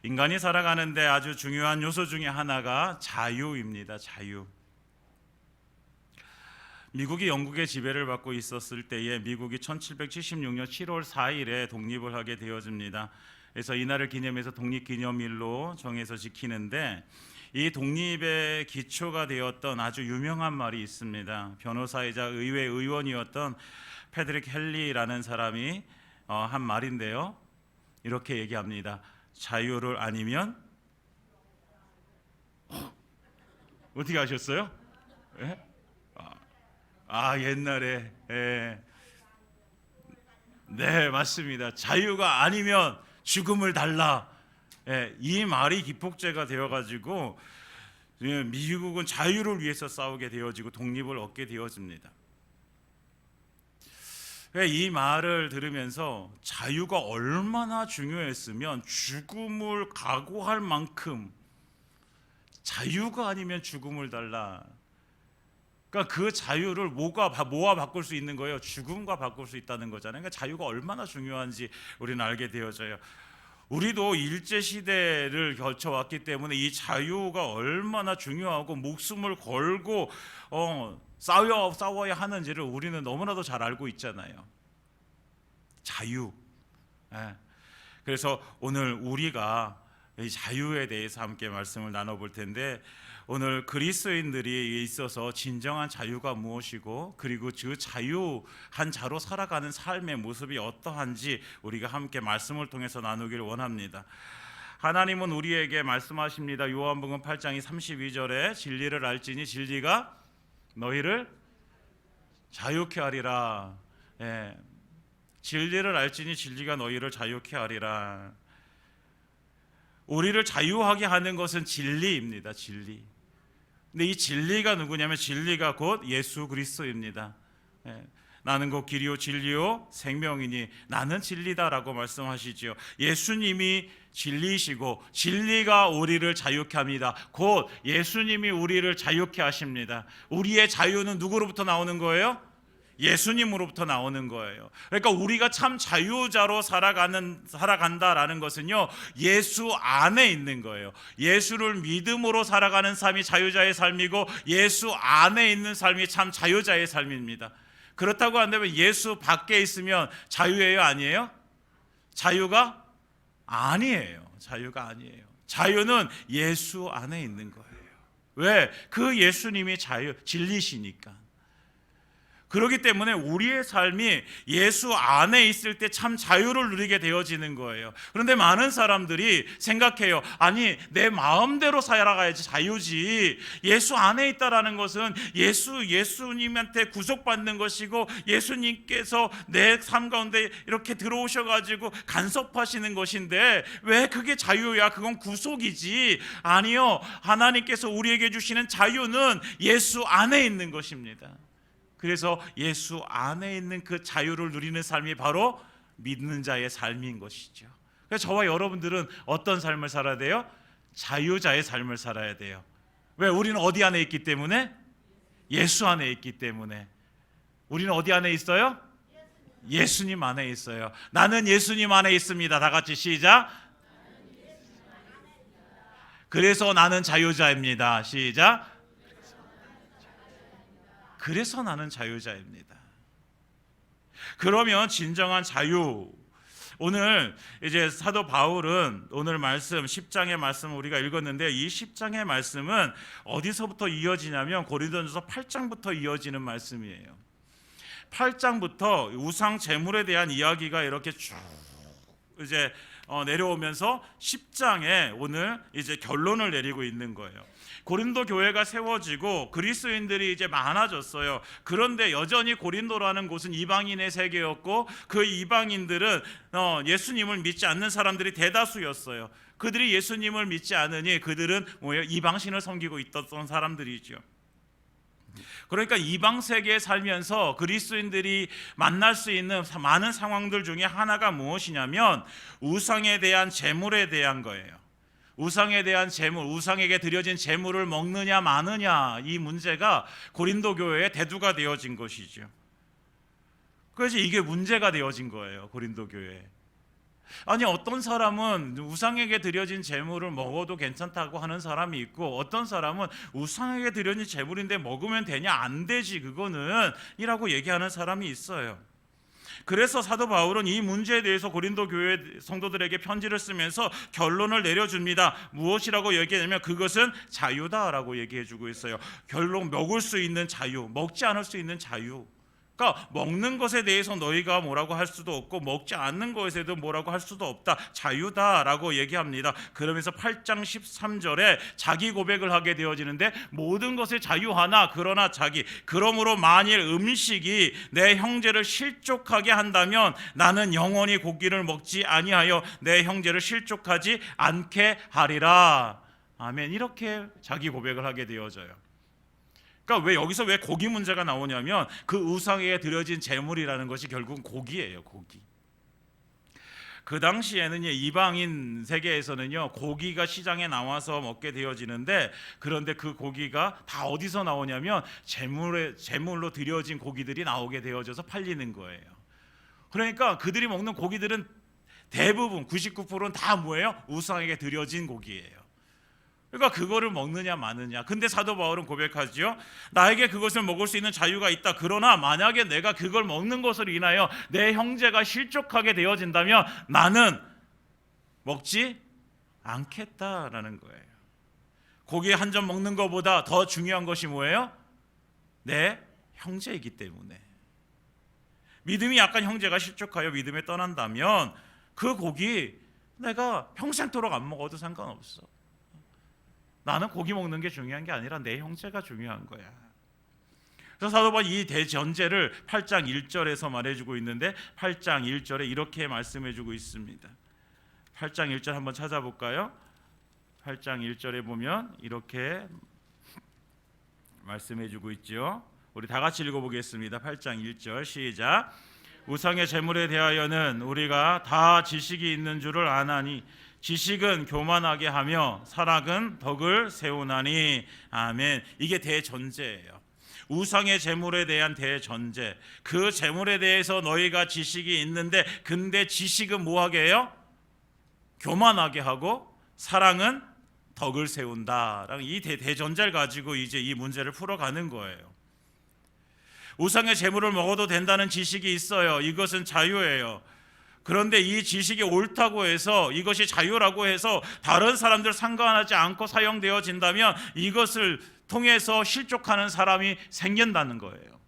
인간이 살아가는데 아주 중요한 요소 중에 하나가 자유입니다. 자유. 미국이 영국의 지배를 받고 있었을 때에 미국이 1776년 7월 4일에 독립을 하게 되어집니다. 그래서 이날을 기념해서 독립기념일로 정해서 지키는데, 이 독립의 기초가 되었던 아주 유명한 말이 있습니다. 변호사이자 의회 의원이었던 패드릭 헨리라는 사람이 한 말인데요, 이렇게 얘기합니다. 자유를 아니면 어떻게 하셨어요? 예? 옛날에 네, 맞습니다. 자유가 아니면 죽음을 달라. 이 말이 기폭제가 되어가지고 미국은 자유를 위해서 싸우게 되어지고 독립을 얻게 되어집니다. 이 말을 들으면서 자유가 얼마나 중요했으면 죽음을 각오할 만큼 자유가 아니면 죽음을 달라. 그러니까 그 자유를 뭐와 바꿀 수 있는 거예요? 죽음과 바꿀 수 있다는 거잖아요. 그러니까 자유가 얼마나 중요한지 우리는 알게 되어져요. 우리도 일제 시대를 거쳐왔기 때문에 이 자유가 얼마나 중요하고 목숨을 걸고 싸워야 하는지를 우리는 너무나도 잘 알고 있잖아요. 자유. 그래서 오늘 우리가 이 자유에 대해서 함께 말씀을 나눠볼 텐데, 오늘 그리스도인들이 있어서 진정한 자유가 무엇이고, 그리고 그 자유한 자로 살아가는 삶의 모습이 어떠한지 우리가 함께 말씀을 통해서 나누기를 원합니다. 하나님은 우리에게 말씀하십니다. 요한복음 8장 32절에 진리를 알지니 진리가 너희를 자유케 하리라. 진리를 알지니 진리가 너희를 자유케 하리라. 우리를 자유하게 하는 것은 진리입니다. 진리. 근데 이 진리가 누구냐면 진리가 곧 예수 그리스도입니다. 나는 곧 길이요 진리요 생명이니 나는 진리다라고 말씀하시지요. 예수님이 진리이시고 진리가 우리를 자유케 합니다. 곧 예수님이 우리를 자유케 하십니다. 우리의 자유는 누구로부터 나오는 거예요? 예수님으로부터 나오는 거예요. 그러니까 우리가 참 자유자로 살아간다라는 것은요, 예수 안에 있는 거예요. 예수를 믿음으로 살아가는 삶이 자유자의 삶이고, 예수 안에 있는 삶이 참 자유자의 삶입니다. 그렇다고 한다면 예수 밖에 있으면 자유예요, 아니에요? 자유가 아니에요. 자유가 아니에요. 자유는 예수 안에 있는 거예요. 왜? 그 예수님이 진리시니까. 그렇기 때문에 우리의 삶이 예수 안에 있을 때 참 자유를 누리게 되어지는 거예요. 그런데 많은 사람들이 생각해요. 아니, 내 마음대로 살아가야지 자유지. 예수 안에 있다라는 것은 예수님한테 구속받는 것이고, 예수님께서 내 삶 가운데 이렇게 들어오셔가지고 간섭하시는 것인데 왜 그게 자유야? 그건 구속이지. 아니요, 하나님께서 우리에게 주시는 자유는 예수 안에 있는 것입니다. 그래서 예수 안에 있는 그 자유를 누리는 삶이 바로 믿는 자의 삶인 것이죠. 그래서 저와 여러분들은 어떤 삶을 살아야 돼요? 자유자의 삶을 살아야 돼요. 왜? 우리는 어디 안에 있기 때문에? 예수 안에 있기 때문에. 우리는 어디 안에 있어요? 예수님 안에 있어요. 나는 예수님 안에 있습니다. 다 같이 시작. 그래서 나는 자유자입니다. 시작. 그래서 나는 자유자입니다. 그러면 진정한 자유, 오늘 이제 사도 바울은 오늘 말씀 10장의 말씀을 우리가 읽었는데, 이 10장의 말씀은 어디서부터 이어지냐면 고린도전서 8장부터 이어지는 말씀이에요. 8장부터 우상 제물에 대한 이야기가 이렇게 쭉 이제 내려오면서 10장에 오늘 이제 결론을 내리고 있는 거예요. 고린도 교회가 세워지고 그리스도인들이 이제 많아졌어요. 그런데 여전히 고린도라는 곳은 이방인의 세계였고, 그 이방인들은 예수님을 믿지 않는 사람들이 대다수였어요. 그들이 예수님을 믿지 않으니 그들은 이방신을 섬기고 있었던 사람들이죠. 그러니까 이방 세계에 살면서 그리스도인들이 만날 수 있는 많은 상황들 중에 하나가 무엇이냐면 우상에 대한 제물에 대한 거예요. 우상에 대한 제물, 우상에게 드려진 제물을 먹느냐 마느냐, 이 문제가 고린도 교회의 대두가 되어진 것이죠. 그래서 이게 문제가 되어진 거예요, 고린도 교회에. 아니 어떤 사람은 우상에게 드려진 제물을 먹어도 괜찮다고 하는 사람이 있고, 어떤 사람은 우상에게 드려진 제물인데 먹으면 되냐, 안 되지 그거는 이라고 얘기하는 사람이 있어요. 그래서 사도 바울은 이 문제에 대해서 고린도 교회 성도들에게 편지를 쓰면서 결론을 내려줍니다. 무엇이라고 얘기하냐면 그것은 자유다라고 얘기해주고 있어요. 결론, 먹을 수 있는 자유, 먹지 않을 수 있는 자유. 그러니까 먹는 것에 대해서 너희가 뭐라고 할 수도 없고 먹지 않는 것에도 뭐라고 할 수도 없다, 자유다라고 얘기합니다. 그러면서 8장 13절에 자기 고백을 하게 되어지는데, 모든 것에 자유하나 그러나 자기, 그러므로 만일 음식이 내 형제를 실족하게 한다면 나는 영원히 고기를 먹지 아니하여 내 형제를 실족하지 않게 하리라. 아멘. 이렇게 자기 고백을 하게 되어져요. 그러니까 왜 여기서 왜 고기 문제가 나오냐면, 그 우상에게 드려진 제물이라는 것이 결국은 고기예요. 고기. 그 당시에는 이방인 세계에서는요, 고기가 시장에 나와서 먹게 되어지는데, 그런데 그 고기가 다 어디서 나오냐면 제물로 드려진 고기들이 나오게 되어져서 팔리는 거예요. 그러니까 그들이 먹는 고기들은 대부분 99%는 다 뭐예요? 우상에게 드려진 고기예요. 그러니까 그거를 먹느냐 마느냐. 근데 사도 바울은 고백하죠. 나에게 그것을 먹을 수 있는 자유가 있다. 그러나 만약에 내가 그걸 먹는 것으로 인하여 내 형제가 실족하게 되어진다면 나는 먹지 않겠다라는 거예요. 고기 한 점 먹는 것보다 더 중요한 것이 뭐예요? 내 형제이기 때문에. 믿음이 약한 형제가 실족하여 믿음에 떠난다면 그 고기 내가 평생토록 안 먹어도 상관없어. 나는 고기 먹는 게 중요한 게 아니라 내 형제가 중요한 거야. 그래서 사도 바울이 이 대전제를 8장 1절에서 말해주고 있는데, 8장 1절에 이렇게 말씀해주고 있습니다. 8장 1절 한번 찾아볼까요? 8장 1절에 보면 이렇게 말씀해주고 있죠. 우리 다 같이 읽어보겠습니다. 8장 1절 시작. 우상의 제물에 대하여는 우리가 다 지식이 있는 줄을 아나니 지식은 교만하게 하며 사랑은 덕을 세우나니. 아멘. 이게 대전제예요. 우상의 제물에 대한 대전제. 그 제물에 대해서 너희가 지식이 있는데, 근데 지식은 뭐하게 해요? 교만하게 하고 사랑은 덕을 세운다. 이 대전제를 가지고 이제 이 문제를 풀어가는 거예요. 우상의 제물을 먹어도 된다는 지식이 있어요. 이것은 자유예요. 그런데 이 지식이 옳다고 해서, 이것이 자유라고 해서 다른 사람들 상관하지 않고 사용되어진다면 이것을 통해서 실족하는 사람이 생긴다는 거예요.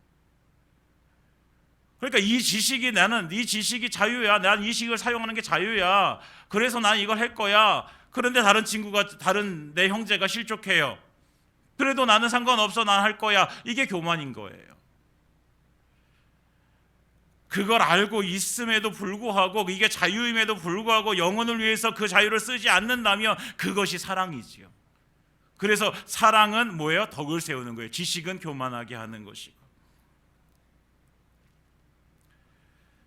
그러니까 이 지식이, 나는 이 지식이 자유야, 난 이 지식을 사용하는 게 자유야, 그래서 난 이걸 할 거야. 그런데 다른 내 형제가 실족해요. 그래도 나는 상관없어, 난 할 거야. 이게 교만인 거예요. 그걸 알고 있음에도 불구하고, 이게 자유임에도 불구하고 영혼을 위해서 그 자유를 쓰지 않는다면 그것이 사랑이지요. 그래서 사랑은 뭐예요? 덕을 세우는 거예요. 지식은 교만하게 하는 것이고.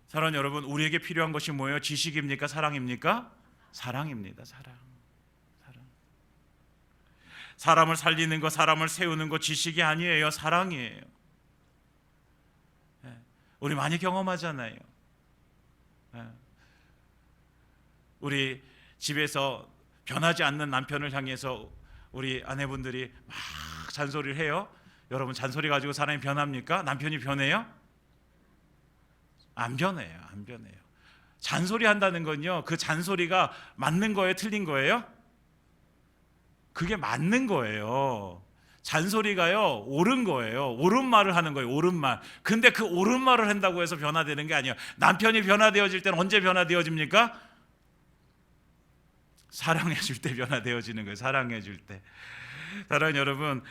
사랑하는 여러분, 우리에게 필요한 것이 뭐예요? 지식입니까? 사랑입니까? 사랑입니다. 사랑. 사람을 살리는 것, 사람을 세우는 것 지식이 아니에요. 사랑이에요. 우리 많이 경험하잖아요. 우리 집에서 변하지 않는 남편을 향해서 우리 아내분들이 막 잔소리를 해요. 여러분, 잔소리 가지고 사람이 변합니까? 남편이 변해요? 안 변해요. 안 변해요. 잔소리 한다는 건요, 그 잔소리가 맞는 거예요? 틀린 거예요? 그게 맞는 거예요. 잔소리가요, 옳은 거예요. 옳은 말을 하는 거예요. 옳은 말. 근데 그 옳은 말을 한다고 해서 변화되는 게 아니에요. 남편이 변화되어질 때는 언제 변화되어집니까? 사랑해줄 때 변화되어지는 거예요. 사랑해줄 때. 사랑하는 여러분,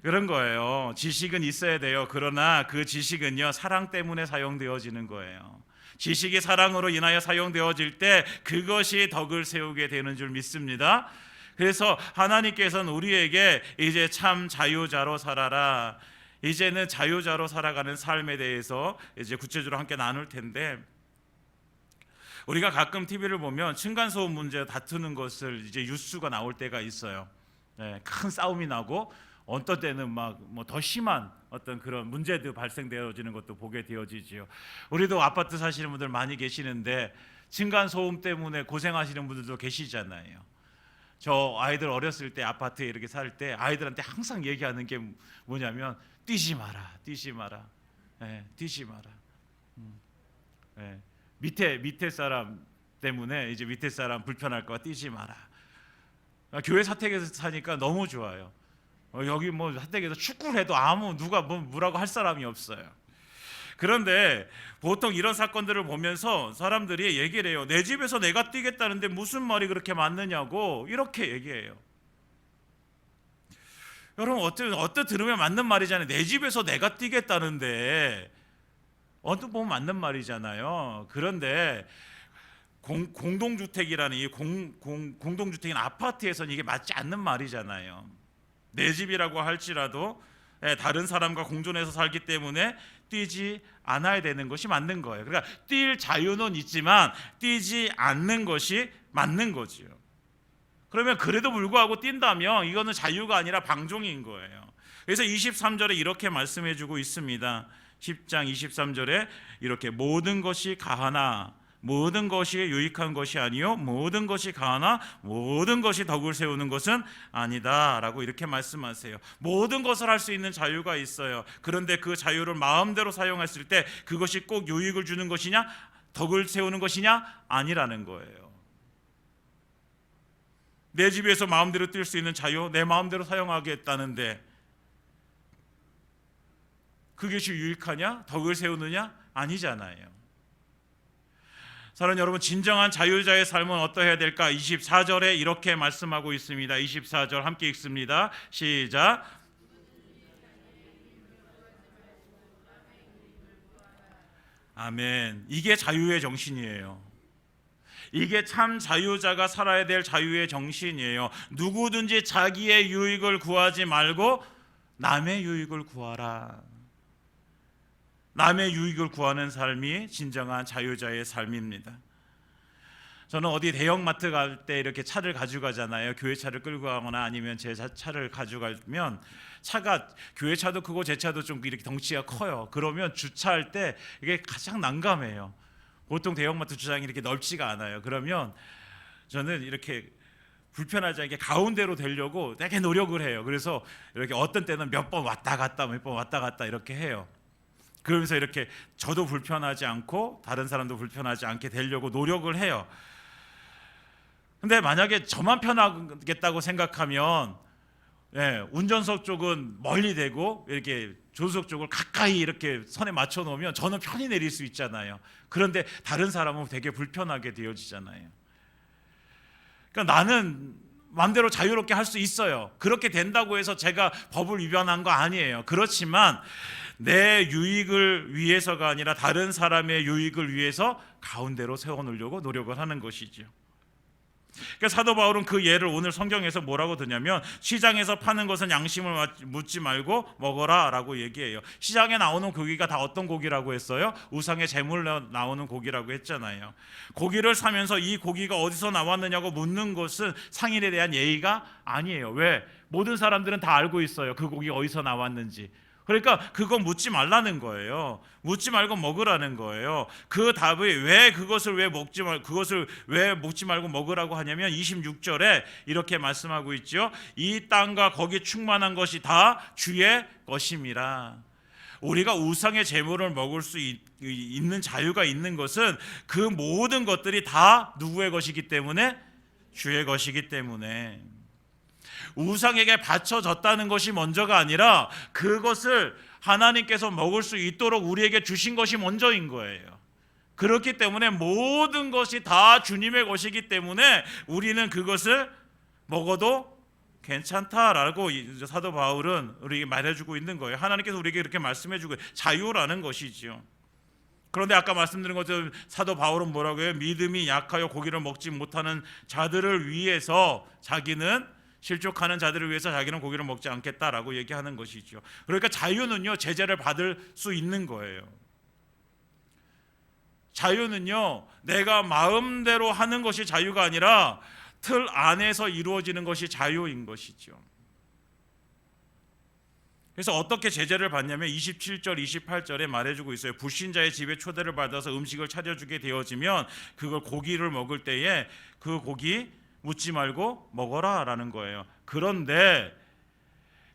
그런 거예요. 지식은 있어야 돼요. 그러나 그 지식은요, 사랑 때문에 사용되어지는 거예요. 지식이 사랑으로 인하여 사용되어질 때 그것이 덕을 세우게 되는 줄 믿습니다. 그래서 하나님께서는 우리에게 이제 참 자유자로 살아라, 이제는 자유자로 살아가는 삶에 대해서 이제 구체적으로 함께 나눌 텐데, 우리가 가끔 TV를 보면 층간소음 문제 다투는 것을 이제 뉴스가 나올 때가 있어요. 네, 큰 싸움이 나고 어떤 때는 막 뭐 더 심한 어떤 그런 문제도 발생되어지는 것도 보게 되어지지요. 우리도 아파트 사시는 분들 많이 계시는데 층간 소음 때문에 고생하시는 분들도 계시잖아요. 저 아이들 어렸을 때 아파트에 이렇게 살 때 아이들한테 항상 얘기하는 게 뭐냐면 뛰지 마라, 뛰지 마라, 뛰지 마라. 밑에 사람 때문에 이제 밑에 사람 불편할까 봐 뛰지 마라. 교회 사택에서 사니까 너무 좋아요. 여기 뭐 사택에서 축구를 해도 누가 뭐라고 할 사람이 없어요. 그런데 보통 이런 사건들을 보면서 사람들이 얘기를 해요. 내 집에서 내가 뛰겠다는데 무슨 말이 그렇게 맞느냐고 이렇게 얘기해요. 여러분 어떻게 들으면 맞는 말이잖아요. 내 집에서 내가 뛰겠다는데 어떻게 보면 맞는 말이잖아요. 그런데 공동주택이라는 이 공동주택인 아파트에서는 이게 맞지 않는 말이잖아요. 내 집이라고 할지라도 다른 사람과 공존해서 살기 때문에 뛰지 않아야 되는 것이 맞는 거예요. 그러니까 뛸 자유는 있지만 뛰지 않는 것이 맞는 거죠. 그러면 그래도 불구하고 뛴다면 이거는 자유가 아니라 방종인 거예요. 그래서 23절에 이렇게 말씀해 주고 있습니다. 10장 23절에 이렇게 모든 것이 가하나 모든 것이 유익한 것이 아니요 모든 것이 가하나 모든 것이 덕을 세우는 것은 아니다 라고 이렇게 말씀하세요. 모든 것을 할 수 있는 자유가 있어요. 그런데 그 자유를 마음대로 사용했을 때 그것이 꼭 유익을 주는 것이냐 덕을 세우는 것이냐 아니라는 거예요. 내 집에서 마음대로 뛸 수 있는 자유 내 마음대로 사용하겠다는데 그것이 유익하냐 덕을 세우느냐 아니잖아요. 사랑하는 여러분, 진정한 자유자의 삶은 어떠해야 될까? 24절에 이렇게 말씀하고 있습니다. 24절 함께 읽습니다. 시작. 아멘. 이게 자유의 정신이에요. 이게 참 자유자가 살아야 될 자유의 정신이에요. 누구든지 자기의 유익을 구하지 말고 남의 유익을 구하라. 남의 유익을 구하는 삶이 진정한 자유자의 삶입니다. 저는 어디 대형마트 갈 때 이렇게 차를 가지고 가잖아요. 교회 차를 끌고 가거나 아니면 제 차를 가지고 가면 차가 교회 차도 크고 제 차도 좀 이렇게 덩치가 커요. 그러면 주차할 때 이게 가장 난감해요. 보통 대형마트 주차장이 이렇게 넓지가 않아요. 그러면 저는 이렇게 불편하지 않게 가운데로 되려고 되게 노력을 해요. 그래서 이렇게 어떤 때는 몇 번 왔다 갔다 이렇게 해요. 그러면서 이렇게 저도 불편하지 않고 다른 사람도 불편하지 않게 되려고 노력을 해요. 근데 만약에 저만 편하겠다고 생각하면 운전석 쪽은 멀리 대고 이렇게 조수석 쪽을 가까이 이렇게 선에 맞춰 놓으면 저는 편히 내릴 수 있잖아요. 그런데 다른 사람은 되게 불편하게 되어지잖아요. 그러니까 나는 마음대로 자유롭게 할 수 있어요. 그렇게 된다고 해서 제가 법을 위반한 거 아니에요. 그렇지만 내 유익을 위해서가 아니라 다른 사람의 유익을 위해서 가운데로 세워놓으려고 노력을 하는 것이죠. 그러니까 사도 바울은 그 예를 오늘 성경에서 뭐라고 드냐면 시장에서 파는 것은 양심을 묻지 말고 먹어라 라고 얘기해요. 시장에 나오는 고기가 다 어떤 고기라고 했어요? 우상의 제물로 나오는 고기라고 했잖아요. 고기를 사면서 이 고기가 어디서 나왔느냐고 묻는 것은 상인에 대한 예의가 아니에요. 왜? 모든 사람들은 다 알고 있어요. 그 고기가 어디서 나왔는지. 그러니까 그거 묻지 말라는 거예요. 묻지 말고 먹으라는 거예요. 그 답이 그것을 왜 먹지 말고 먹으라고 하냐면 26절에 이렇게 말씀하고 있죠. 이 땅과 거기 충만한 것이 다 주의 것임이라. 우리가 우상의 제물을 먹을 수 있는 자유가 있는 것은 그 모든 것들이 다 누구의 것이기 때문에 주의 것이기 때문에 우상에게 바쳐졌다는 것이 먼저가 아니라 그것을 하나님께서 먹을 수 있도록 우리에게 주신 것이 먼저인 거예요. 그렇기 때문에 모든 것이 다 주님의 것이기 때문에 우리는 그것을 먹어도 괜찮다라고 사도 바울은 우리에게 말해주고 있는 거예요. 하나님께서 우리에게 이렇게 말씀해주고 자유라는 것이죠. 그런데 아까 말씀드린 것처럼 사도 바울은 뭐라고 해요? 믿음이 약하여 고기를 먹지 못하는 자들을 위해서 자기는 실족하는 자들을 위해서 자기는 고기를 먹지 않겠다라고 얘기하는 것이죠. 그러니까 자유는요 제재를 받을 수 있는 거예요. 자유는요 내가 마음대로 하는 것이 자유가 아니라 틀 안에서 이루어지는 것이 자유인 것이죠. 그래서 어떻게 제재를 받냐면 27절 28절에 말해주고 있어요. 불신자의 집에 초대를 받아서 음식을 차려주게 되어지면 그걸 고기를 먹을 때에 그 고기 묻지 말고 먹어라 라는 거예요. 그런데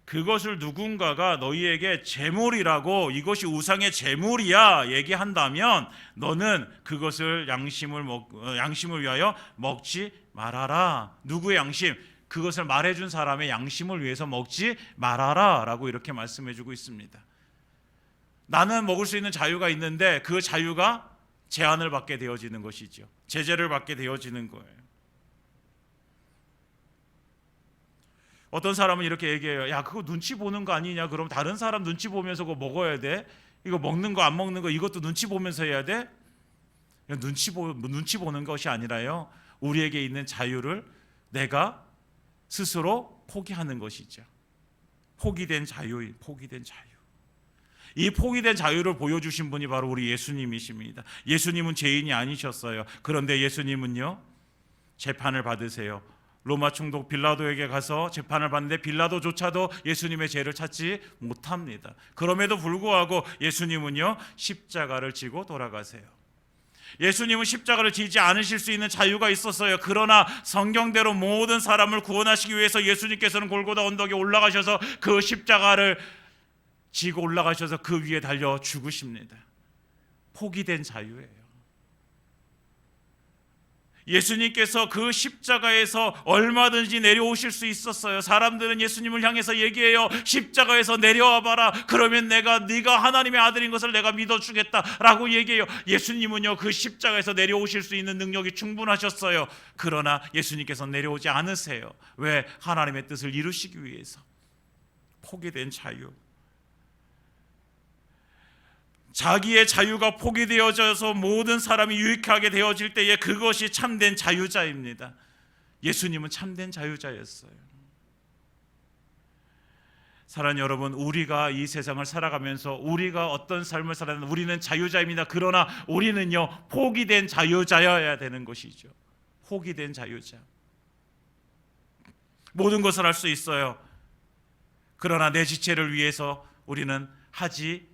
그것을 누군가가 너희에게 제물이라고, 이것이 우상의 제물이야 얘기한다면 너는 그것을 양심을 위하여 먹지 말아라. 누구의 양심? 그것을 말해준 사람의 양심을 위해서 먹지 말아라 라고 이렇게 말씀해주고 있습니다. 나는 먹을 수 있는 자유가 있는데 그 자유가 제한을 받게 되어지는 것이죠. 제재를 받게 되어지는 거예요. 어떤 사람은 이렇게 얘기해요. 야, 그거 눈치 보는 거 아니냐? 그럼 다른 사람 눈치 보면서 그거 먹어야 돼? 이거 먹는 거 안 먹는 거 이것도 눈치 보면서 해야 돼? 눈치 보는 것이 아니라요, 우리에게 있는 자유를 내가 스스로 포기하는 것이죠. 포기된 자유. 이 포기된 자유를 보여주신 분이 바로 우리 예수님이십니다. 예수님은 죄인이 아니셨어요. 그런데 예수님은요, 재판을 받으세요. 로마 총독 빌라도에게 가서 재판을 받는데 빌라도조차도 예수님의 죄를 찾지 못합니다. 그럼에도 불구하고 예수님은요, 십자가를 지고 돌아가세요. 예수님은 십자가를 지지 않으실 수 있는 자유가 있었어요. 그러나 성경대로 모든 사람을 구원하시기 위해서 예수님께서는 골고다 언덕에 올라가셔서 그 십자가를 지고 올라가셔서 그 위에 달려 죽으십니다. 포기된 자유예요. 예수님께서 그 십자가에서 얼마든지 내려오실 수 있었어요. 사람들은 예수님을 향해서 얘기해요. 십자가에서 내려와 봐라. 그러면 네가 하나님의 아들인 것을 내가 믿어주겠다라고 얘기해요. 예수님은요, 그 십자가에서 내려오실 수 있는 능력이 충분하셨어요. 그러나 예수님께서 내려오지 않으세요. 왜? 하나님의 뜻을 이루시기 위해서. 포기된 자유. 자기의 자유가 포기되어져서 모든 사람이 유익하게 되어질 때에 그것이 참된 자유자입니다. 예수님은 참된 자유자였어요. 사랑하는 여러분, 우리가 이 세상을 살아가면서 우리가 어떤 삶을 살아가는 우리는 자유자입니다. 그러나 우리는요, 포기된 자유자여야 되는 것이죠. 포기된 자유자. 모든 것을 할 수 있어요. 그러나 내 지체를 위해서 우리는 하지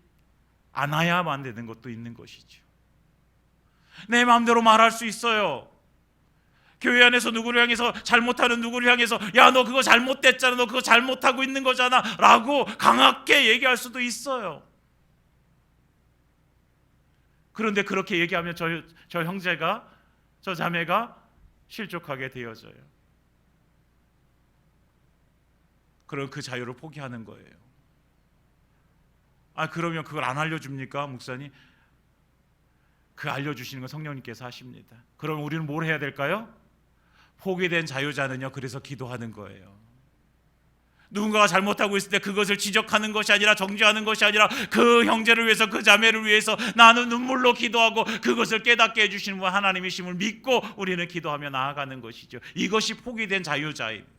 않아야만 되는 것도 있는 것이죠. 내 마음대로 말할 수 있어요. 교회 안에서 누구를 향해서, 잘못하는 누구를 향해서, 야, 너 그거 잘못됐잖아, 너 그거 잘못하고 있는 거잖아 라고 강하게 얘기할 수도 있어요. 그런데 그렇게 얘기하면 저 형제가, 저 자매가 실족하게 되어져요. 그럼 그 자유를 포기하는 거예요. 그러면 그걸 안 알려줍니까, 목사님? 그 알려주시는 건 성령님께서 하십니다. 그럼 우리는 뭘 해야 될까요? 포기된 자유자는요, 그래서 기도하는 거예요. 누군가가 잘못하고 있을 때 그것을 지적하는 것이 아니라, 정죄하는 것이 아니라, 그 형제를 위해서, 그 자매를 위해서 나는 눈물로 기도하고 그것을 깨닫게 해주시는 분 하나님이심을 믿고 우리는 기도하며 나아가는 것이죠. 이것이 포기된 자유자입니다.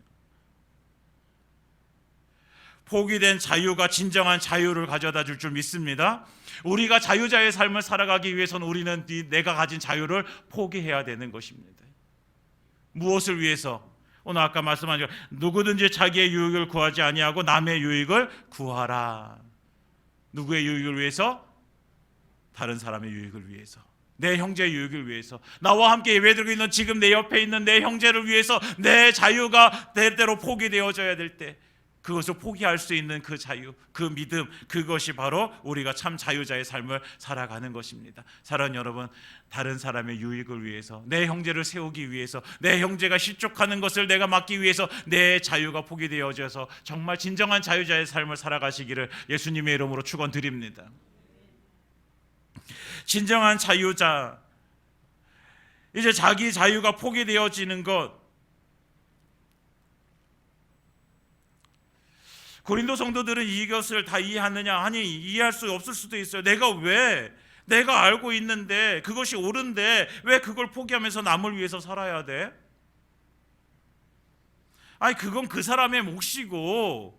포기된 자유가 진정한 자유를 가져다 줄 줄 믿습니다. 우리가 자유자의 삶을 살아가기 위해서는 우리는 내가 가진 자유를 포기해야 되는 것입니다. 무엇을 위해서? 오늘 아까 말씀한 것, 누구든지 자기의 유익을 구하지 아니하고 남의 유익을 구하라. 누구의 유익을 위해서? 다른 사람의 유익을 위해서. 내 형제의 유익을 위해서. 나와 함께 예배드리고 있는 지금 내 옆에 있는 내 형제를 위해서 내 자유가 때때로 포기되어져야 될 때, 그것을 포기할 수 있는 그 자유, 그 믿음, 그것이 바로 우리가 참 자유자의 삶을 살아가는 것입니다. 사랑하는 여러분, 다른 사람의 유익을 위해서, 내 형제를 세우기 위해서, 내 형제가 실족하는 것을 내가 막기 위해서 내 자유가 포기되어져서 정말 진정한 자유자의 삶을 살아가시기를 예수님의 이름으로 축원드립니다. 진정한 자유자, 이제 자기 자유가 포기되어지는 것, 고린도 성도들은 이것을 다 이해하느냐? 아니, 이해할 수 없을 수도 있어요. 내가 알고 있는데 그것이 옳은데 왜 그걸 포기하면서 남을 위해서 살아야 돼? 그건 그 사람의 몫이고,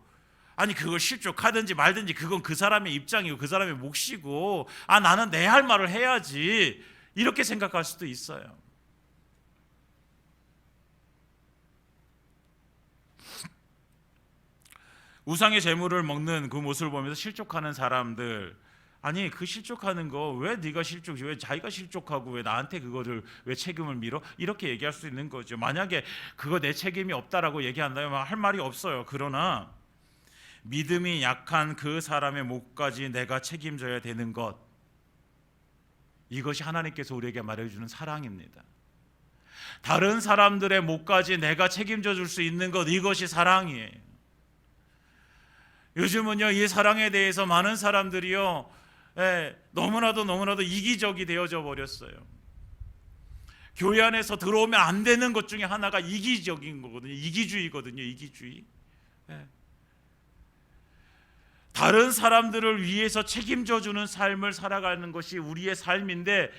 그걸 실족하든지 말든지 그건 그 사람의 입장이고 그 사람의 몫이고, 나는 내 할 말을 해야지, 이렇게 생각할 수도 있어요. 우상의 제물을 먹는 그 모습을 보면서 실족하는 사람들, 아니 그 실족하는 거 왜 네가 실족, 왜 자기가 실족하고 왜 나한테 그거를 왜 책임을 밀어? 이렇게 얘기할 수 있는 거죠. 만약에 그거 내 책임이 없다라고 얘기한다면 할 말이 없어요. 그러나 믿음이 약한 그 사람의 몫까지 내가 책임져야 되는 것, 이것이 하나님께서 우리에게 말해주는 사랑입니다. 다른 사람들의 몫까지 내가 책임져 줄 수 있는 것, 이것이 사랑이에요. 요즘은요, 이 사랑에 대해서 많은 사람들이요, 너무나도 이기적이 되어져 버렸어요. 교회 안에서 들어오면 안 되는 것 중에 하나가 이기적인 거거든요. 이기주의거든요. 이기주의. 다른 사람들을 위해서 책임져 주는 삶을 살아가는 것이 우리의 삶인데,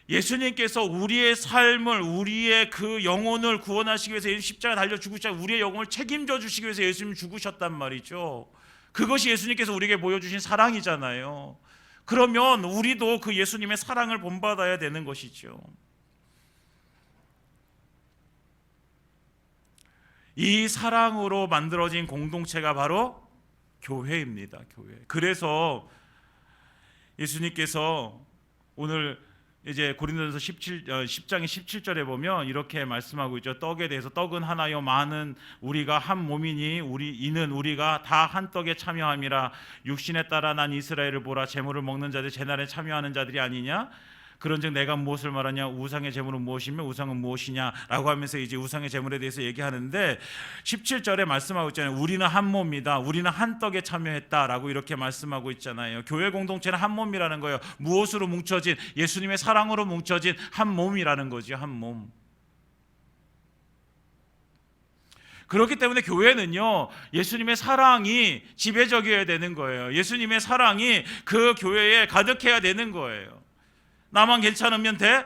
예수님께서 우리의 삶을, 우리의 그 영혼을 구원하시기 위해서 십자가에 달려 죽으시자 우리의 영혼을 책임져 주시기 위해서 예수님이 죽으셨단 말이죠. 그것이 예수님께서 우리에게 보여주신 사랑이잖아요. 그러면 우리도 그 예수님의 사랑을 본받아야 되는 것이죠. 이 사랑으로 만들어진 공동체가 바로 교회입니다. 교회. 그래서 예수님께서 오늘 이제 고린도전서 10장의 17절에 보면 이렇게 말씀하고 있죠. 떡에 대해서 떡은 하나요 많은 우리가 한 몸이니 이는 우리가 다 한 떡에 참여함이라. 육신에 따라 난 이스라엘을 보라. 제물을 먹는 자들 제날에 참여하는 자들이 아니냐. 그런즉 내가 무엇을 말하냐. 우상의 제물은 무엇이며 우상은 무엇이냐라고 하면서 이제 우상의 제물에 대해서 얘기하는데, 17절에 말씀하고 있잖아요. 우리는 한 몸이다. 우리는 한 떡에 참여했다라고 이렇게 말씀하고 있잖아요. 교회 공동체는 한 몸이라는 거예요. 무엇으로 뭉쳐진? 예수님의 사랑으로 뭉쳐진 한 몸이라는 거죠. 한 몸. 그렇기 때문에 교회는요, 예수님의 사랑이 지배적이어야 되는 거예요. 예수님의 사랑이 그 교회에 가득해야 되는 거예요. 나만 괜찮으면 돼?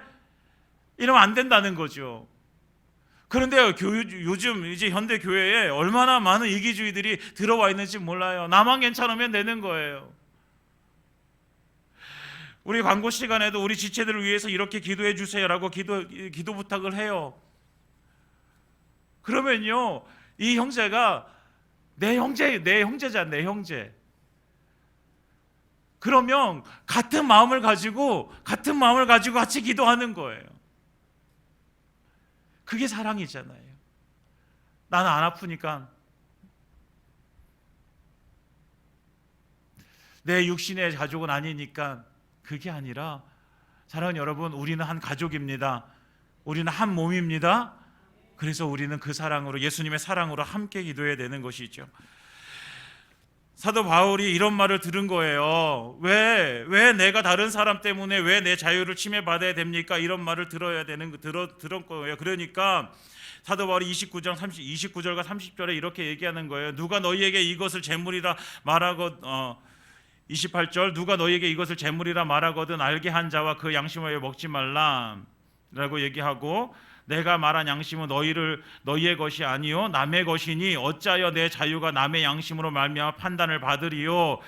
이러면 안 된다는 거죠. 그런데 요즘 이제 현대 교회에 얼마나 많은 이기주의들이 들어와 있는지 몰라요. 나만 괜찮으면 되는 거예요. 우리 광고 시간에도 우리 지체들을 위해서 이렇게 기도해 주세요라고 기도 부탁을 해요. 그러면요, 이 형제가 내 형제잖아, 내 형제. 그러면 같은 마음을 가지고 같이 기도하는 거예요. 그게 사랑이잖아요. 나는 안 아프니까, 내 육신의 가족은 아니니까. 그게 아니라, 사랑하는 여러분, 우리는 한 가족입니다. 우리는 한 몸입니다. 그래서 우리는 그 사랑으로, 예수님의 사랑으로 함께 기도해야 되는 것이죠. 사도 바울이 이런 말을 들은 거예요. 왜 내가 다른 사람 때문에 왜 내 자유를 침해받아야 됩니까? 이런 말을 들은 거예요. 그러니까 사도 바울이 29절과 30절에 이렇게 얘기하는 거예요. 누가 너희에게 이것을 재물이라 말하거든, 28절, 누가 너희에게 이것을 재물이라 말하거든 알게 한 자와 그 양심을 먹지 말라 라고 얘기하고, 내가 말한 양심은 너희의 것이 아니요 남의 것이니 어찌하여 내 자유가 남의 양심으로 말미암아 판단을 받으리요.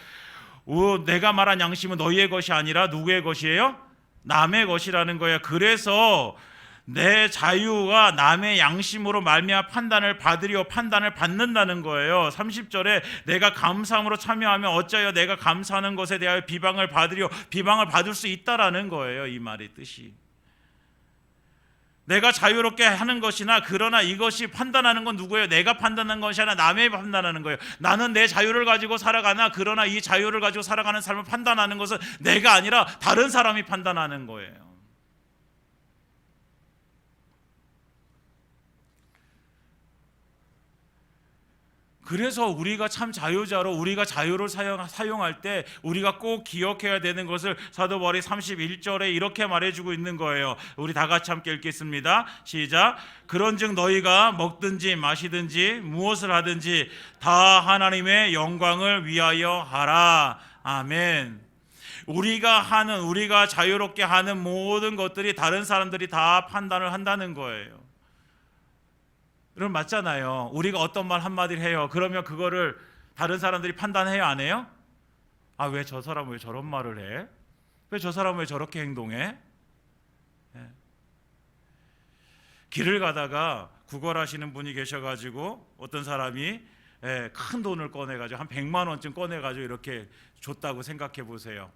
내가 말한 양심은 너희의 것이 아니라 누구의 것이에요? 남의 것이라는 거예요. 그래서 내 자유가 남의 양심으로 말미암아 판단을 받으리요, 판단을 받는다는 거예요. 30절에 내가 감사함으로 참여하면 어찌하여 내가 감사하는 것에 대하여 비방을 받으리요, 비방을 받을 수 있다라는 거예요. 이 말의 뜻이, 내가 자유롭게 하는 것이나, 그러나 이것이 판단하는 건 누구예요? 내가 판단하는 것이 아니라 남의 판단하는 거예요. 나는 내 자유를 가지고 살아가나, 그러나 이 자유를 가지고 살아가는 삶을 판단하는 것은 내가 아니라 다른 사람이 판단하는 거예요. 그래서 우리가 참 자유자로, 우리가 자유를 사용할 때 우리가 꼭 기억해야 되는 것을 사도 바울이 31절에 이렇게 말해주고 있는 거예요. 우리 다 같이 함께 읽겠습니다. 시작. 그런즉 너희가 먹든지 마시든지 무엇을 하든지 다 하나님의 영광을 위하여 하라. 아멘. 우리가 자유롭게 하는 모든 것들이 다른 사람들이 다 판단을 한다는 거예요. 그럼 맞잖아요. 우리가 어떤 말 한마디를 해요. 그러면 그거를 다른 사람들이 판단해요, 안 해요? 아, 왜 저 사람은 왜 저런 말을 해? 왜 저 사람은 왜 저렇게 행동해? 길을 가다가 구걸하시는 분이 계셔가지고 어떤 사람이 큰 돈을 꺼내가지고 한 100만 원쯤 꺼내가지고 이렇게 줬다고 생각해 보세요.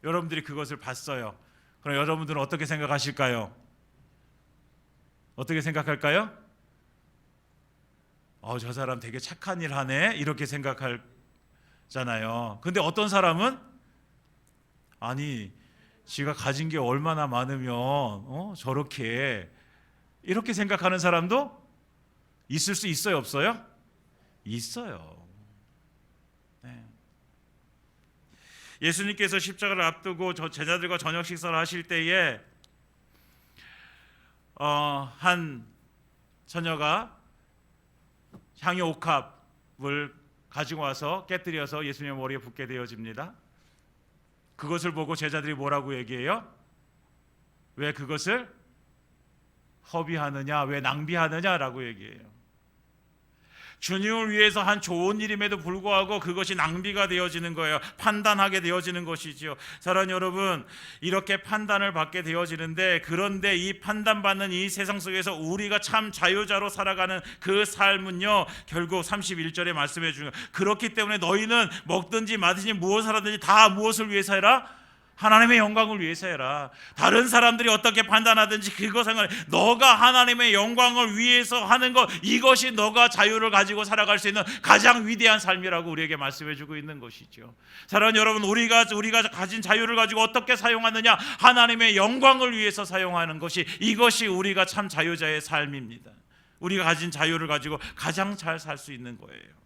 여러분들이 그것을 봤어요. 그럼 여러분들은 어떻게 생각하실까요? 어떻게 생각할까요? 저 사람 되게 착한 일 하네 이렇게 생각하잖아요. 근데 어떤 사람은 아니 지가 가진 게 얼마나 많으면 저렇게 이렇게 생각하는 사람도 있을 수 있어요, 없어요? 있어요. 네. 예수님께서 십자가를 앞두고 제자들과 저녁 식사를 하실 때에 한 처녀가 향유 옥합을 가지고 와서 깨뜨려서 예수님의 머리에 붓게 되어집니다. 그것을 보고 제자들이 뭐라고 얘기해요? 왜 그것을 허비하느냐, 왜 낭비하느냐라고 얘기해요. 주님을 위해서 한 좋은 일임에도 불구하고 그것이 낭비가 되어지는 거예요. 판단하게 되어지는 것이지요. 사랑하는 여러분, 이렇게 판단을 받게 되어지는데, 그런데 이 판단받는 이 세상 속에서 우리가 참 자유자로 살아가는 그 삶은요, 결국 31절에 말씀해 주는 거예요. 그렇기 때문에 너희는 먹든지 마든지 무엇을 하든지 다 무엇을 위해서 해라? 하나님의 영광을 위해서 해라. 다른 사람들이 어떻게 판단하든지 그거 상관없이 너가 하나님의 영광을 위해서 하는 것, 이것이 너가 자유를 가지고 살아갈 수 있는 가장 위대한 삶이라고 우리에게 말씀해 주고 있는 것이죠. 사랑하는 여러분, 우리가 가진 자유를 가지고 어떻게 사용하느냐? 하나님의 영광을 위해서 사용하는 것이, 이것이 우리가 참 자유자의 삶입니다. 우리가 가진 자유를 가지고 가장 잘 살 수 있는 거예요.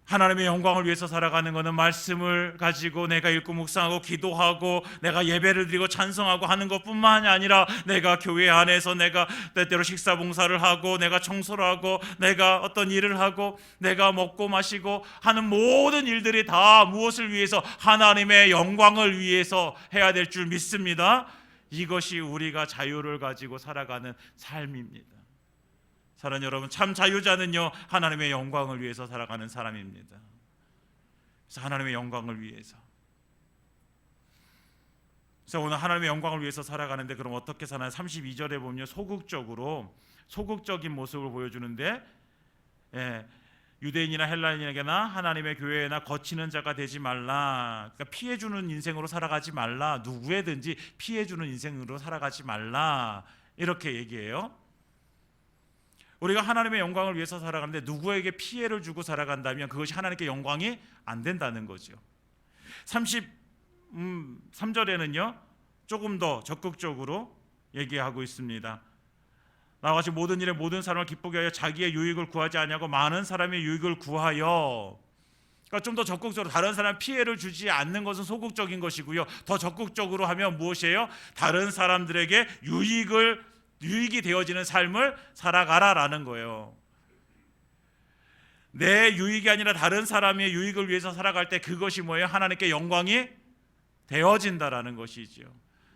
하나님의 영광을 위해서 살아가는 것은 말씀을 가지고 내가 읽고 묵상하고 기도하고 내가 예배를 드리고 찬송하고 하는 것뿐만이 아니라, 내가 교회 안에서 내가 때때로 식사 봉사를 하고 내가 청소를 하고 내가 어떤 일을 하고 내가 먹고 마시고 하는 모든 일들이 다 무엇을 위해서? 하나님의 영광을 위해서 해야 될 줄 믿습니다. 이것이 우리가 자유를 가지고 살아가는 삶입니다. 사랑하는 여러분, 참 자유자는요, 하나님의 영광을 위해서 살아가는 사람입니다. 그래서 하나님의 영광을 위해서. 그래서 오늘 하나님의 영광을 위해서 살아가는데, 그럼 어떻게 사나요? 32절에 보면 소극적인 모습을 보여주는데, 유대인이나 헬라인에게나 하나님의 교회나 거치는 자가 되지 말라. 그러니까 피해주는 인생으로 살아가지 말라. 누구에든지 피해주는 인생으로 살아가지 말라. 이렇게 얘기해요. 우리가 하나님의 영광을 위해서 살아가는데 누구에게 피해를 주고 살아간다면 그것이 하나님께 영광이 안 된다는 거죠. 33절에는요 조금 더 적극적으로 얘기하고 있습니다. 나와 같이 모든 일에 모든 사람을 기쁘게 하여 자기의 유익을 구하지 아니하고 많은 사람의 유익을 구하여. 그러니까 좀 더 적극적으로 다른 사람 피해를 주지 않는 것은 소극적인 것이고요, 더 적극적으로 하면 무엇이에요? 다른 사람들에게 유익이 되어지는 삶을 살아가라라는 거예요. 내 유익이 아니라 다른 사람의 유익을 위해서 살아갈 때 그것이 뭐예요? 하나님께 영광이 되어진다라는 것이죠.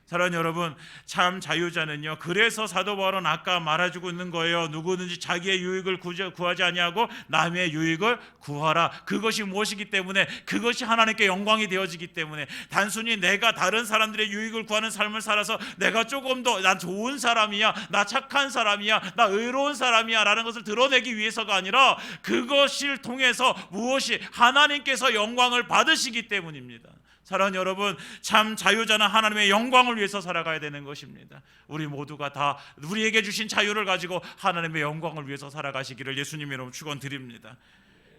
사랑하는 여러분, 참 자유자는요, 그래서 사도 바울은 아까 말해주고 있는 거예요. 누구든지 자기의 유익을 구하지 아니하고 남의 유익을 구하라. 그것이 무엇이기 때문에? 그것이 하나님께 영광이 되어지기 때문에. 단순히 내가 다른 사람들의 유익을 구하는 삶을 살아서 내가 조금 더 난 좋은 사람이야, 나 착한 사람이야, 나 의로운 사람이야 라는 것을 드러내기 위해서가 아니라, 그것을 통해서 무엇이 하나님께서 영광을 받으시기 때문입니다. 사랑하는 여러분, 참 자유자는 하나님의 영광을 위해서 살아가야 되는 것입니다. 우리 모두가 다 우리에게 주신 자유를 가지고 하나님의 영광을 위해서 살아가시기를 예수님의 이름으로 축원드립니다.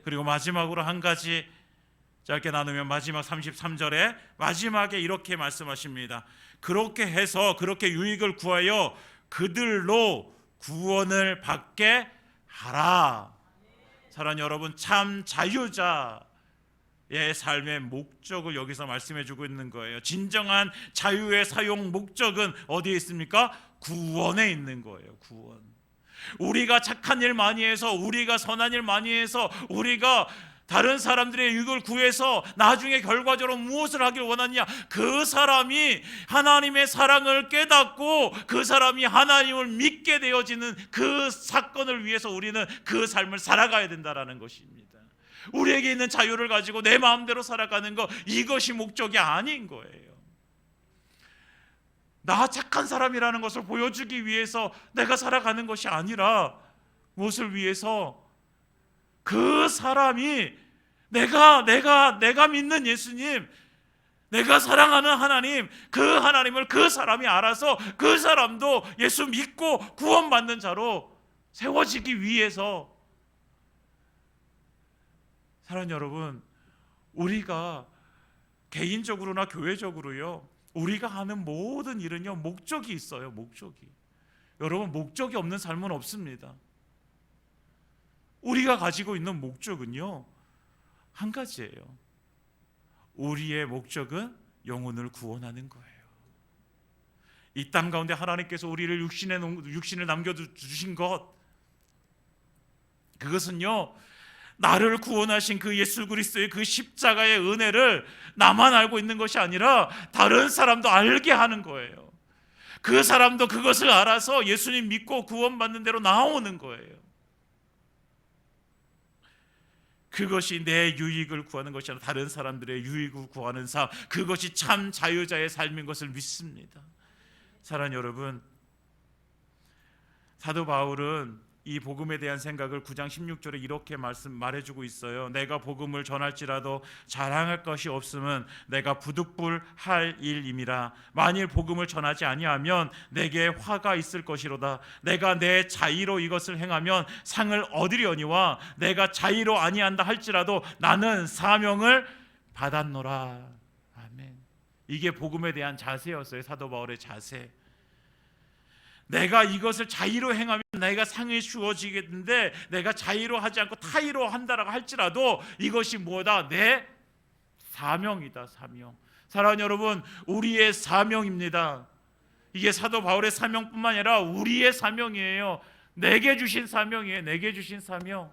그리고 마지막으로 한 가지 짧게 나누면, 마지막 33절에 마지막에 이렇게 말씀하십니다. 그렇게 해서, 그렇게 유익을 구하여 그들로 구원을 받게 하라. 사랑하는 여러분, 참 자유자 삶의 목적을 여기서 말씀해 주고 있는 거예요. 진정한 자유의 사용 목적은 어디에 있습니까? 구원에 있는 거예요. 구원. 우리가 착한 일 많이 해서, 우리가 선한 일 많이 해서, 우리가 다른 사람들의 유익을 구해서 나중에 결과적으로 무엇을 하길 원하느냐? 그 사람이 하나님의 사랑을 깨닫고 그 사람이 하나님을 믿게 되어지는 그 사건을 위해서 우리는 그 삶을 살아가야 된다라는 것입니다. 우리에게 있는 자유를 가지고 내 마음대로 살아가는 것, 이것이 목적이 아닌 거예요. 나 착한 사람이라는 것을 보여주기 위해서 내가 살아가는 것이 아니라, 무엇을 위해서? 그 사람이 내가 믿는 예수님, 내가 사랑하는 하나님, 그 하나님을 그 사람이 알아서 그 사람도 예수 믿고 구원받는 자로 세워지기 위해서. 사랑하는 여러분, 우리가 개인적으로나 교회적으로요, 우리가 하는 모든 일은요, 목적이 있어요. 목적이. 여러분, 목적이 없는 삶은 없습니다. 우리가 가지고 있는 목적은요, 한 가지예요. 우리의 목적은 영혼을 구원하는 거예요. 이 땅 가운데 하나님께서 우리를 육신을 남겨주신 것, 그것은요, 나를 구원하신 그 예수 그리스도의 그 십자가의 은혜를 나만 알고 있는 것이 아니라 다른 사람도 알게 하는 거예요. 그 사람도 그것을 알아서 예수님 믿고 구원받는 대로 나오는 거예요. 그것이 내 유익을 구하는 것이 아니라 다른 사람들의 유익을 구하는 삶, 그것이 참 자유자의 삶인 것을 믿습니다. 사랑하는 여러분, 사도 바울은 이 복음에 대한 생각을 9장 16절에 이렇게 말해주고 있어요. 내가 복음을 전할지라도 자랑할 것이 없음은 내가 부득불할 일임이라. 만일 복음을 전하지 아니하면 내게 화가 있을 것이로다. 내가 내 자의로 이것을 행하면 상을 얻으려니와 내가 자의로 아니한다 할지라도 나는 사명을 받았노라. 아멘. 이게 복음에 대한 자세였어요. 사도 바울의 자세. 내가 이것을 자의로 행하면 내가 상이 주어지겠는데 내가 자의로 하지 않고 타의로 한다라고 할지라도 이것이 뭐다? 내 사명이다. 사명. 사랑하는 여러분, 우리의 사명입니다. 이게 사도 바울의 사명뿐만 아니라 우리의 사명이에요. 내게 주신 사명이에요. 내게 주신 사명.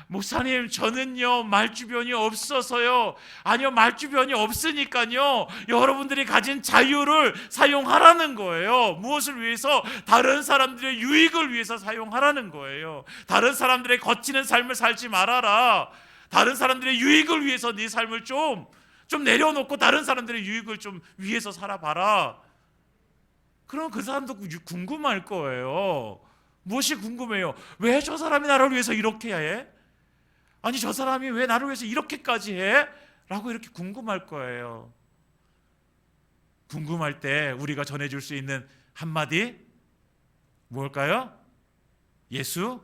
목사님, 저는요 말주변이 없어서요. 아니요, 말주변이 없으니까요 여러분들이 가진 자유를 사용하라는 거예요. 무엇을 위해서? 다른 사람들의 유익을 위해서 사용하라는 거예요. 다른 사람들의 거치는 삶을 살지 말아라. 다른 사람들의 유익을 위해서 네 삶을 좀 내려놓고 다른 사람들의 유익을 좀 위해서 살아봐라. 그럼 그 사람도 궁금할 거예요. 무엇이 궁금해요? 왜 저 사람이 나를 위해서 이렇게 해? 아니, 저 사람이 왜 나를 위해서 이렇게까지 해? 라고 이렇게 궁금할 거예요. 궁금할 때 우리가 전해줄 수 있는 한마디 뭘까요? 예수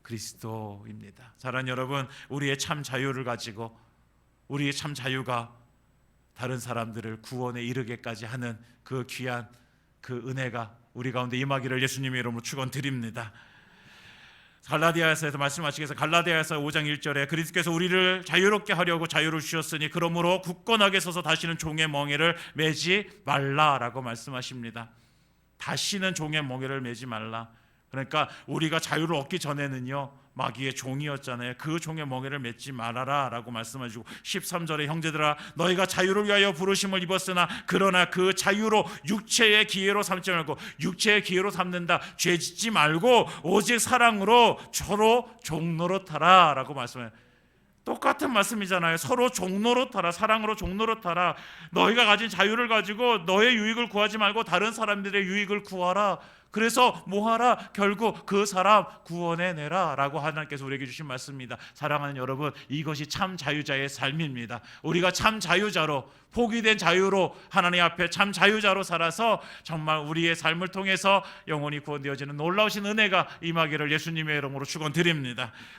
그리스도입니다. 사랑하는 여러분, 우리의 참 자유를 가지고 우리의 참 자유가 다른 사람들을 구원에 이르게까지 하는 그 귀한 그 은혜가 우리 가운데 임하기를 예수님의 이름으로 축원드립니다. 갈라디아서에서 말씀하시겠어요. 갈라디아서 5장 1절에 그리스도께서 우리를 자유롭게 하려고 자유를 주셨으니 그러므로 굳건하게 서서 다시는 종의 멍에를 매지 말라라고 말씀하십니다. 다시는 종의 멍에를 매지 말라. 그러니까 우리가 자유를 얻기 전에는요 마귀의 종이었잖아요. 그 종의 멍에를 맺지 말아라 라고 말씀하시고 13절에 형제들아 너희가 자유를 위하여 부르심을 입었으나 그러나 그 자유로 육체의 기회로 삼지 말고, 육체의 기회로 삼는다, 죄 짓지 말고 오직 사랑으로 서로 종노릇하라 라고 말씀해요. 똑같은 말씀이잖아요. 서로 종노릇하라, 사랑으로 종노릇하라. 너희가 가진 자유를 가지고 너의 유익을 구하지 말고 다른 사람들의 유익을 구하라. 그래서 뭐하라? 결국 그 사람 구원해내라 라고 하나님께서 우리에게 주신 말씀입니다. 사랑하는 여러분, 이것이 참 자유자의 삶입니다. 우리가 참 자유자로, 포기된 자유로 하나님 앞에 참 자유자로 살아서 정말 우리의 삶을 통해서 영혼이 구원되어지는 놀라우신 은혜가 임하기를 예수님의 이름으로 축원드립니다.